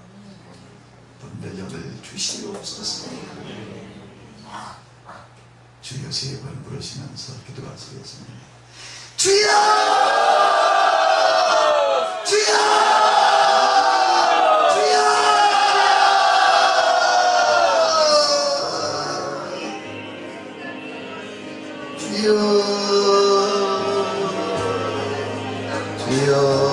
분별력을 주시옵소서. 주여 세 번 부르시면서 기도하시겠습니다. 주여! 주여! 주여! 주여! 주여!